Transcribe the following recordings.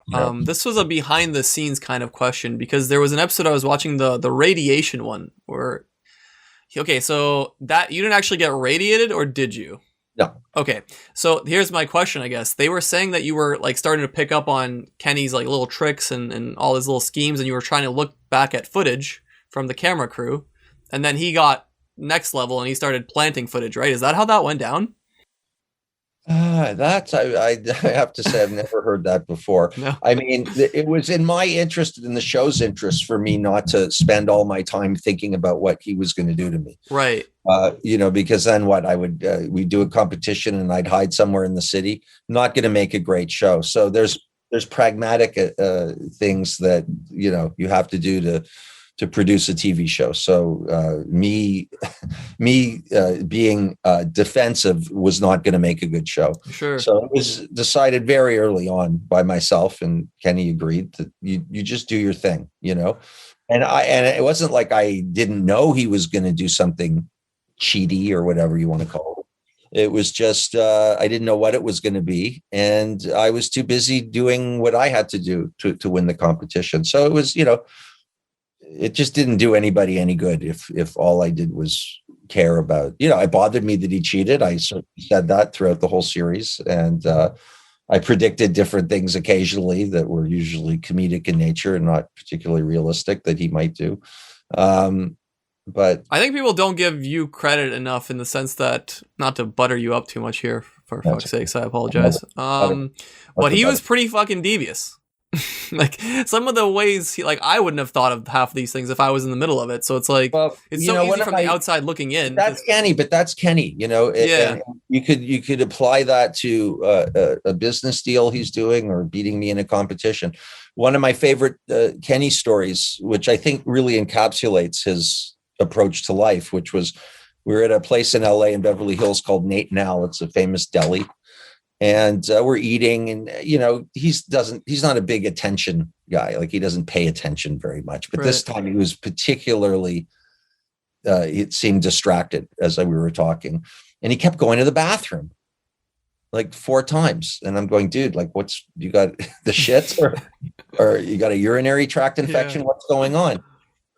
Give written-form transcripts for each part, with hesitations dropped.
This was a behind the scenes kind of question because there was an episode I was watching, the radiation one, where okay, so that you didn't actually get radiated, or did you? No. Okay, so here's my question. I guess they were saying that you were like starting to pick up on Kenny's like little tricks and all his little schemes, and you were trying to look back at footage from the camera crew, and then he got next level and he started planting footage. Right? Is that how that went down? That's I have to say I've never heard that before. No. I mean, it was in my interest, in the show's interest, for me not to spend all my time thinking about what he was going to do to me. Right. Because then what I would we do a competition and I'd hide somewhere in the city. Not going to make a great show. So there's pragmatic things that you have to do to produce a TV show. So me being defensive was not going to make a good show. Sure. So it was decided very early on by myself, and Kenny agreed that you just do your thing, And it wasn't like I didn't know he was going to do something cheaty or whatever you want to call it. It was just I didn't know what it was going to be, and I was too busy doing what I had to do to win the competition. So it was, it just didn't do anybody any good if all I did was care about, it bothered me that he cheated. I said that throughout the whole series, and I predicted different things occasionally that were usually comedic in nature and not particularly realistic that he might do. But I think people don't give you credit enough, in the sense that, not to butter you up too much here, for fuck's sakes, I apologize. But he was pretty fucking devious. Like some of the ways I wouldn't have thought of half of these things if I was in the middle of it. So it's like, it's so easy from the outside looking in. That's Kenny, but that's Kenny, Yeah. You could apply that to a business deal he's doing, or beating me in a competition. One of my favorite Kenny stories, which I think really encapsulates his approach to life, which was, we were at a place in LA in Beverly Hills called Nate and Al. It's a famous deli. And we're eating, and he's not a big attention guy. Like, he doesn't pay attention very much. But this time he was particularly, it seemed distracted as we were talking, and he kept going to the bathroom like 4 times. And I'm going, dude, like, you got the shits, or you got a urinary tract infection? Yeah. What's going on?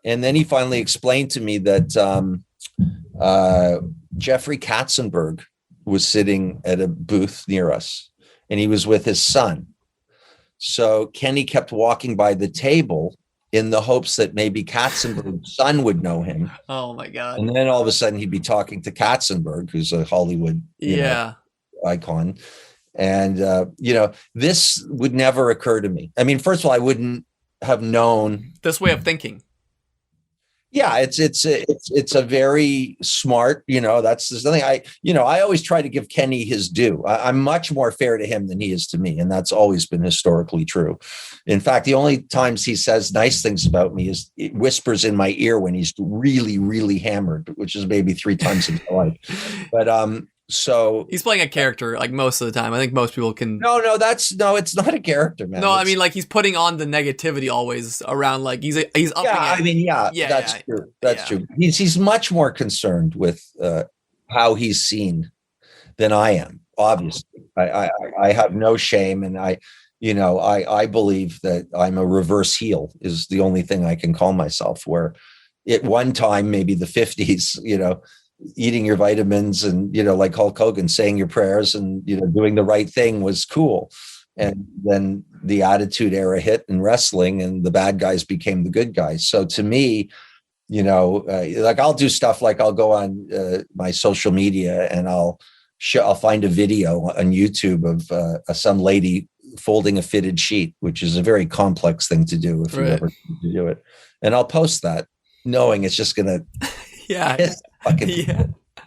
And then he finally explained to me that Jeffrey Katzenberg was sitting at a booth near us, and he was with his son. So Kenny kept walking by the table in the hopes that maybe Katzenberg's son would know him. Oh my God. And then all of a sudden he'd be talking to Katzenberg, who's a Hollywood icon. And, this would never occur to me. I mean, first of all, I wouldn't have known this way of thinking. Yeah, it's a very smart, that's something I always try to give Kenny his due. I'm much more fair to him than he is to me. And that's always been historically true. In fact, the only times he says nice things about me is it whispers in my ear when he's really, really hammered, which is maybe 3 times in his life. But, so he's playing a character like most of the time. I think most people can. No, it's not a character, man. No, I mean, like, he's putting on the negativity always around. Like, he's upping it. I mean, that's true. That's true. He's much more concerned with how he's seen than I am. Obviously, I have no shame, and I believe that I'm a reverse heel is the only thing I can call myself. Where at one time, maybe the 50s, eating your vitamins and, like Hulk Hogan, saying your prayers and, doing the right thing was cool. And then the Attitude Era hit in wrestling, and the bad guys became the good guys. So to me, like, I'll do stuff like, I'll go on my social media and I'll find a video on YouTube of some lady folding a fitted sheet, which is a very complex thing to do if you ever do it. And I'll post that knowing it's just going to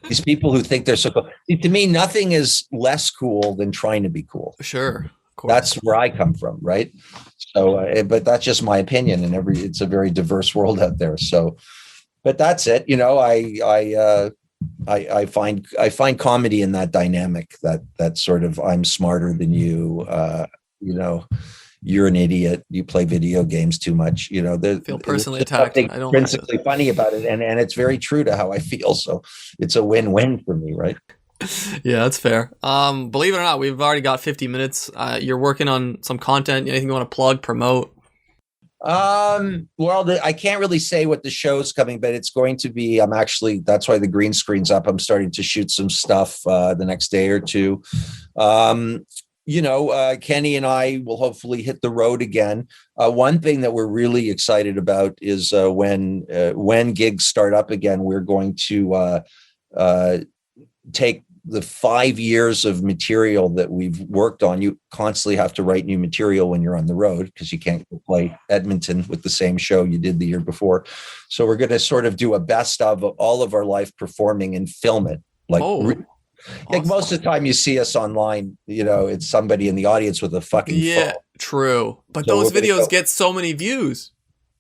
these people who think they're so cool. To me, nothing is less cool than trying to be cool. Sure. That's where I come from. Right. So, but that's just my opinion, and it's a very diverse world out there. So, but that's it. I find comedy in that dynamic, that sort of, I'm smarter than you, you're an idiot. You play video games too much. Feel personally attacked. I don't intrinsically funny about it, and it's very true to how I feel. So it's a win-win for me, right? Yeah, that's fair. Believe it or not, we've already got 50 minutes. You're working on some content. Anything you want to plug, promote? Well, I can't really say what the show's coming, but it's going to be, that's why the green screen's up. I'm starting to shoot some stuff, the next day or two. Kenny and I will hopefully hit the road again. One thing that we're really excited about is, when gigs start up again, we're going to, take the 5 years of material that we've worked on. You constantly have to write new material when you're on the road because you can't play Edmonton with the same show you did the year before. So we're going to sort of do a best of all of our life performing and film it. Awesome. Most of the time you see us online, it's somebody in the audience with a fucking phone. True. But so those videos get so many views.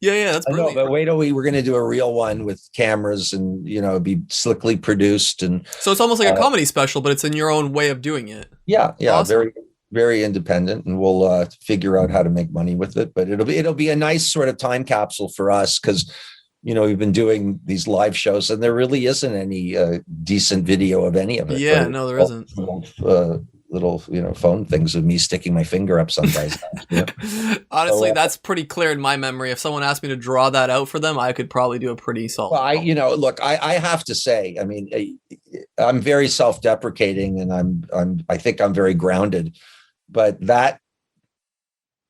Yeah, that's brilliant. I know, but wait till we're going to do a real one with cameras and, be slickly produced. And so it's almost like a comedy special, but it's in your own way of doing it. Yeah. Awesome. Very, very independent, and we'll figure out how to make money with it. But it'll be a nice sort of time capsule for us because, we've been doing these live shows and there really isn't any decent video of any of it. Yeah, no, there isn't. Little phone things of me sticking my finger up some guy's ass. Honestly, so, that's pretty clear in my memory. If someone asked me to draw that out for them, I could probably do a pretty solid. Well, look, I have to say, I mean, I'm very self-deprecating and I think I'm very grounded, but that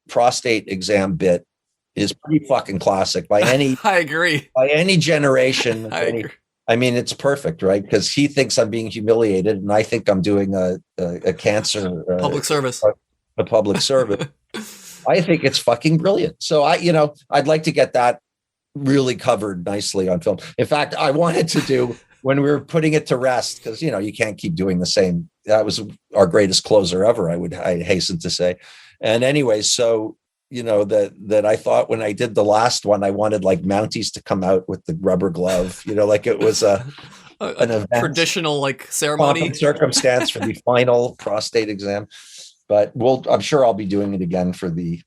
prostate exam bit is pretty fucking classic by any. I agree. By any generation. I agree. I mean, it's perfect, right? Because he thinks I'm being humiliated, and I think I'm doing a cancer public service, a public service. I think it's fucking brilliant. So I'd like to get that really covered nicely on film. In fact, I wanted to do when we were putting it to rest because you can't keep doing the same. That was our greatest closer ever. I hasten to say, and anyway, so. That I thought when I did the last one, I wanted like Mounties to come out with the rubber glove, like it was an event, traditional like ceremony circumstance for the final prostate exam. But I'm sure I'll be doing it again for the.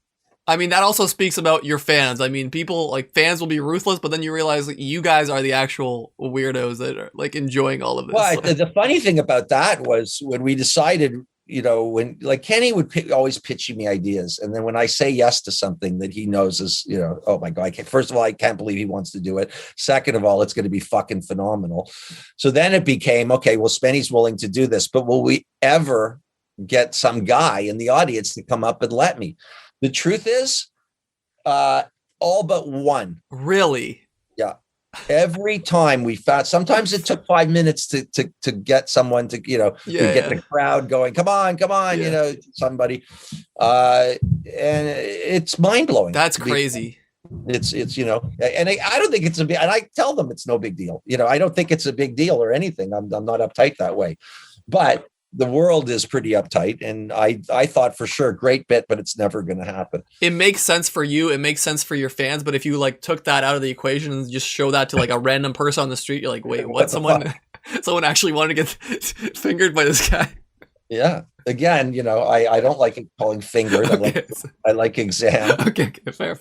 I mean, that also speaks about your fans. I mean, fans will be ruthless, but then you realize that you guys are the actual weirdos that are like enjoying all of this. Well, the funny thing about that was when we decided. When like Kenny would always pitch me ideas. And then when I say yes to something that he knows is, oh my God, first of all, I can't believe he wants to do it. Second of all, it's going to be fucking phenomenal. So then it became, okay, well, Spenny's willing to do this, but will we ever get some guy in the audience to come up and let me? The truth is, all but one. Really? Yeah. Every time we found, sometimes it took 5 minutes to get someone to, get the crowd going. Come on, somebody. And it's mind blowing. That's crazy. It's, and I don't think it's and I tell them it's no big deal. I don't think it's a big deal or anything. I'm not uptight that way, but the world is pretty uptight. And I thought for sure, great bit, but it's never going to happen. It makes sense for you. It makes sense for your fans. But if you like took that out of the equation and just show that to like a random person on the street, you're like, wait, what? Someone actually wanted to get fingered by this guy. Yeah. Again, I don't like calling fingered. I like exam. Okay. Fair.